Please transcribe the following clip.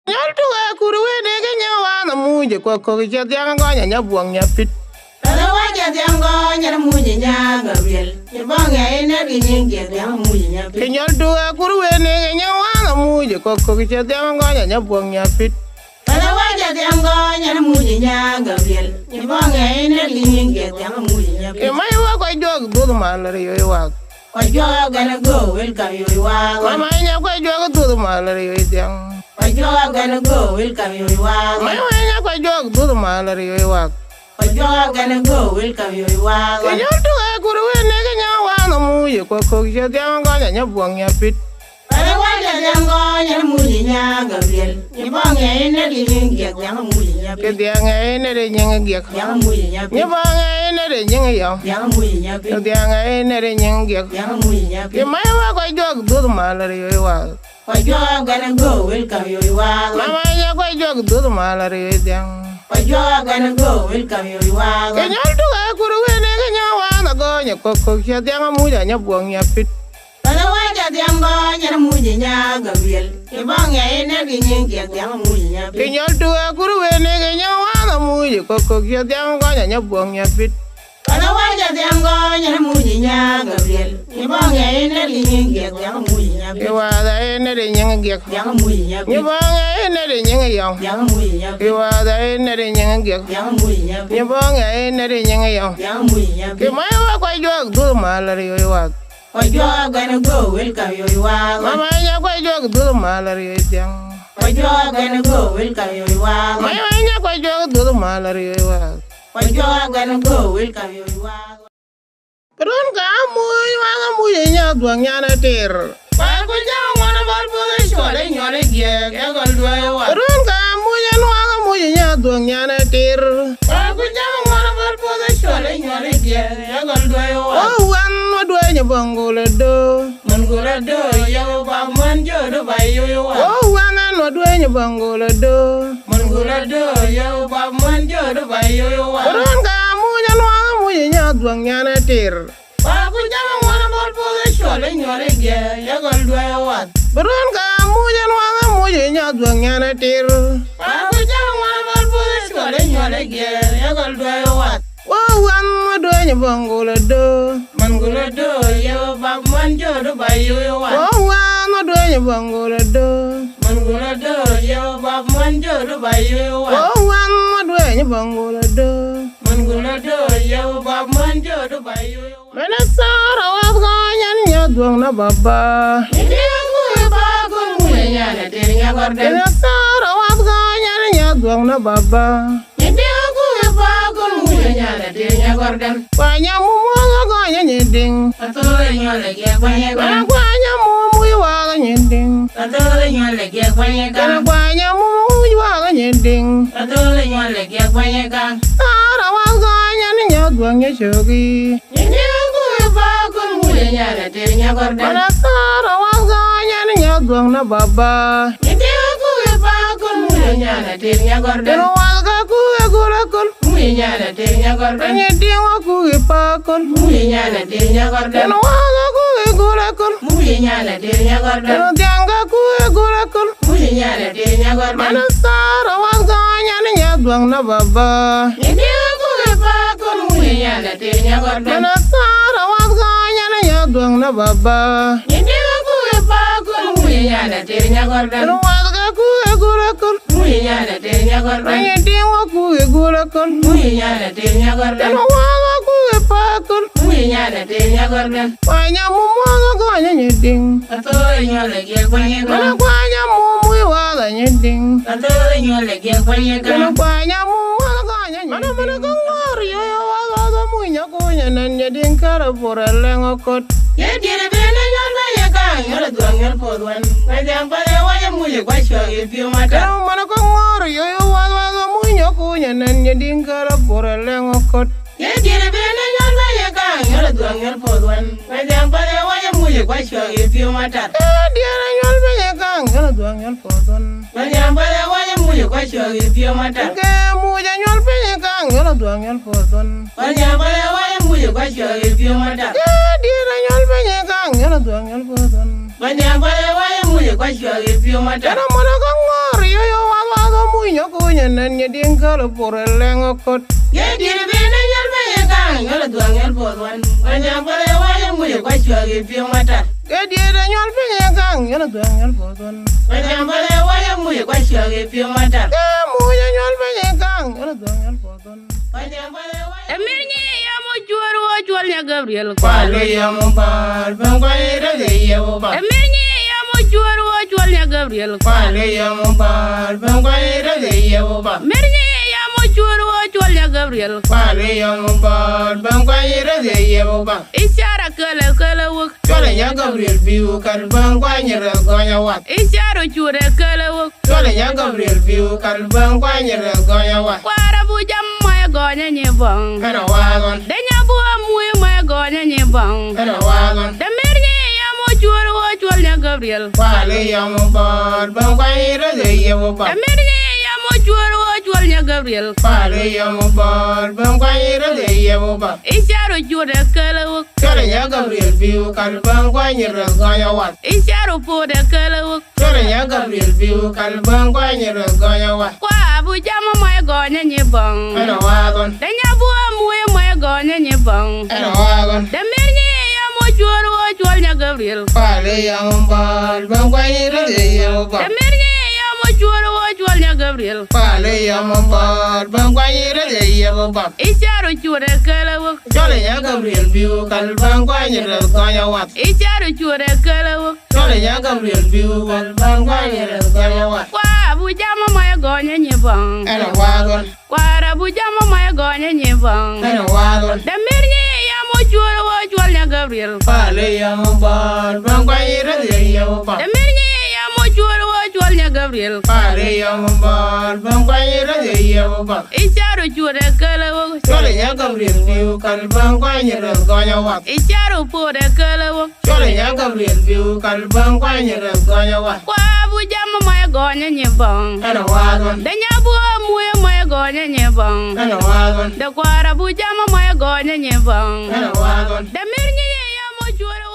Nyol tu ga kurwe de ke nyawa na muje ko je tiang go nya buang nya pit. Tala waja tiang go nya muje nya gabriel. Ni bonga ina gi nyinge tiang muje nya pit. Nyol tu ga kurwe de ke nyawa na muje ko je tiang go nya buang nya pit. Tala waja tiang go nya muje nya gabriel. Ni bonga ina gi nyinge tiang muje nya pit. E mai wa ko jog du mal re yo wa. Ko joga gonna go welcome you wa. Mama nya ko jog du mal re yo tiang. Ojoga gonna go welcome you wa. Mai nya ko jog du mal re yo wa. Ojoga gonna go welcome you wa. Nyol tu ga kurwe de ke nyawa na muje ko je tiang go nya buang nya pit. Tala waja tiang go nya muje nya gabriel. Ni bonga ina gi nyinge tiang muje nya Ke pit. tiang ne de nyeng ge. Tiang muje nya Nya pit. bang ne de nyeng yo. Tiang muje nya pit. Tiang ne de nyeng ge. Tiang muje nya Ke pit. mai wa ko jog du mal re yo wa. Ojoga gonna go welcome you wa. Mama nya ko jog du mal re yo tiang. Ojoga gonna go welcome you wa. Ke nyol tu ga kurwe de ke nyawa na go nya ko je tiang mu nya buang nya pit. Tala waja tiang go nya muje nya gabriel. Ni bonga ina gi nyinge tiang muje nya Ke pit. nyol tu ga kurwe de ke nyawa na mu ko je tiang go nya buang nya pit. Tala waja tiang go nya muje nya gabriel. Ni bonga ina gi nyinge tiang muje nya Ke pit. wa da ne de nyeng ge. Tiang muje nya Nya pit. bang ne de nyeng yo. Tiang muje nya Ke pit. wa da ne de nyeng ge. Tiang muje nya pit. Nya bang ne de nyeng yo. Tiang muje nya Ke pit. mai wa ko jog du mal re yo wa. Ojoga gonna go welcome you wa. Mama nya ko jog du mal re yo tiang. Ojoga gonna go welcome you wa. Mai nya ko jog du mal re yo wa. Ojoga gonna go welcome you wa. Ron ka mu nya duang nya na ter. Ba ko jang wana bal bo de shole nyole ge ge gol do wa. Ron ka mu nya duang nya na ter. Ba ko jang wana bal bo de shole nyole ge ge gol do wa. Oh wan no do nya bangole do. Man go ra do yo ba man jo do ba yo wa. Oh wan no do nya bangole do. Man go ra do yo ba man jo do ba yo wa. Ron ka mu nya duang nya na ter. Ba ko jang wana bal bo de shole nyole ge ge gol do wa. Ron ka mu nya duang nya na ter. Ba ko jang wana bal bo de shole nyole ge ge gol do wa. Oh wan no do nya bangole do. Man go ra do yo ba man jo do ba yo wa. Oh wan no do nya bangole do. Man go ra do yo ba man jo do ba yo wa. Oh wan no do nya bangole do. Man go ra do yo ba man jo do ba yo wa. Mena sara wa ga nya duang na baba. Ni ko ba ko mu nya na te nya gorden. Mena sara wa ga nya duang na baba. Ni ko ba ko mu nya na te nya gorden. Kwa nya mu ga nya ding. Ato le nya le ge kwa nya ga. Kwa nya mu wa ga nya ding. Ato le nya le ge kwa nya ga. Kwa nya mu wa ga nya ding. Ato le nya le ge kwa nya ga. Sara wa ga nya duang nya shogi. Ni ko ba ko mu nya na te nya gorden. Mena sara wa ga nya duang na baba. Ni ko ba ko mu nya na te nya gorden. Pero wa ga ku e gora kol. Mu nya na te nya gorden. Nya ding wa ku e pa kol. Mu nya na te nya gorden. Pero wa ga ku e gora kol. Mu nya na te nya gorden. Pero tianga ku e gora kol. Mu nya na te nya gorden. Mena sara wa ga nya duang na baba. Ni ko ba ko mu nya na te nya gorden. Mena sara wa ga nya duang na baba. Ni ko ba ko mu nya na te nya gorden. Pero wa ga ku e gora kol. Mu nya na te nya gorden. Nya ding wa ku e gora kol. Mu nya na te nya gorden. Pero wa ga ku e pa kol. Mu nya na te nya gorden. Kwa nya mu ga nya ding. Ato le nya le ge kwa nya ga. Mena kwa nya mu wa ga nya ding. Ato le nya le ge kwa nya ga. Mena kwa nya mu wa ga nya. Mana ko ngor yo wa ga mu nya ko nya nan nya ding kara por lengo kot. Ye dire be na nya ba ye ga yo le do nya po wan. Ba jang ba le wa ye mu ye kwa sho ye pi ma ta. Pero mana ko ngor yo wa ga mu nya ko nya nan nya ding kara por lengo kot. Ye dire be na nya ba ye ga yo le do nya po wan. Ba jang ba le wa ye mu ye kwa sho ye pi ma ta. Dia na nyol be ye kang yo le do nya po don. Ba jang ba le wa ye mu ye kwa sho ye pi ma ta. Ke mu ja nyol be ye kang yo le do nya po don. Ba jang ba le wa ye mu ye kwa sho ye pi ma ta. Dia na nyol be ye kang yo le do nya po don. Ba jang ba le wa ye mu ye kwa sho ye pi ma ta. Pero mana ko ngor yo nan nyedin kala pore lengo kot. Ye diri bene nyal be ye kang yola duang yal podwan. Wanya bale waya muye kwa chwa ge piyo matar. Gediere nyol pinye kang yola duang yal podwan. Wanya bale waya muye kwa chwa ge piyo matar. Muye nyol pinye kang yola duang yal podwan. Wanya bale waya. Emirnyi ya mo juaru o jualnya Gabriel. Kwalo ya mo par bangwa ira ge ye wo ba. Emirnyi ya mo juaru o jualnya Gabriel. Kwalo ya mo par bangwa ira ge ye wo ba. Emirnyi ya mo juaru o jualnya Gabriel. Kwalo ya mo par bangwa ira ge ye wo ba. Isyara kele wuk. Chole ya Gabriel biu kal bangwa nyira gonya wat. Isyara chure kele wuk. Chole ya Gabriel biu kal bangwa nyira gonya wat. Kwara bujam maya gonya nyibang. Era wagon. Denya bua mui maya gonya nyibang. Era wagon. Emirnyi ya mo juaru o jualnya Gabriel. Kwalo ya mo par bangwa ira ge ye wo ba. Emirnyi ya mo juaru o jualnya Gabriel. Kwalo ya mo par bangwa ira ge ye wo ba. Isyara chure kele wuk. Chole ya Gabriel biu kal bangwa nyira gonya wat. Isyara pode kele wuk. Chole ya Gabriel biu kal bangwa nyira gonya wat. Kwa bujam maya gonya nyibang. Era wagon. Denya bua mui maya gonya nyibang. Era wagon. Emirnyi ya mo juaru o jualnya Gabriel. Kwalo ya mo par bangwa ira ge ye wo ba. Emirnyi ya mo juaru o jualnya Gabriel. Kwalo ya mo par bangwa ira ge ye wo ba. Isyara chure kele wuk. Chole ya Gabriel biu kal bangwa nyira gonya wat. Isyara chure kele wuk. Chole ya Gabriel biu kal bangwa nyira gonya wat. Kwa bujam maya gonya nyibang. Era wagon. Kwara bujam maya gonya nyibang. Era wagon. Emirnyi ya mo juaru o jualnya Gabriel. Kwalo ya mo par bangwa ira ge ye wo ba. Emirnyi ya mo juaru o jualnya Gabriel. Kwalo ya mo par bangwa ira ge ye wo ba. Isyara chure kele wuk. Chole ya Gabriel biu kal bangwa nyira gonya wat. Isyara pode kele wuk. Chole ya Gabriel biu kal bangwa nyira gonya wat. Kwa bujam maya gonya nyibang. Era wagon. Denya bua mui maya gonya nyibang. Era wagon. Da kwara bujam maya gonya nyibang. Era wagon. Emirnyi ya mo juaru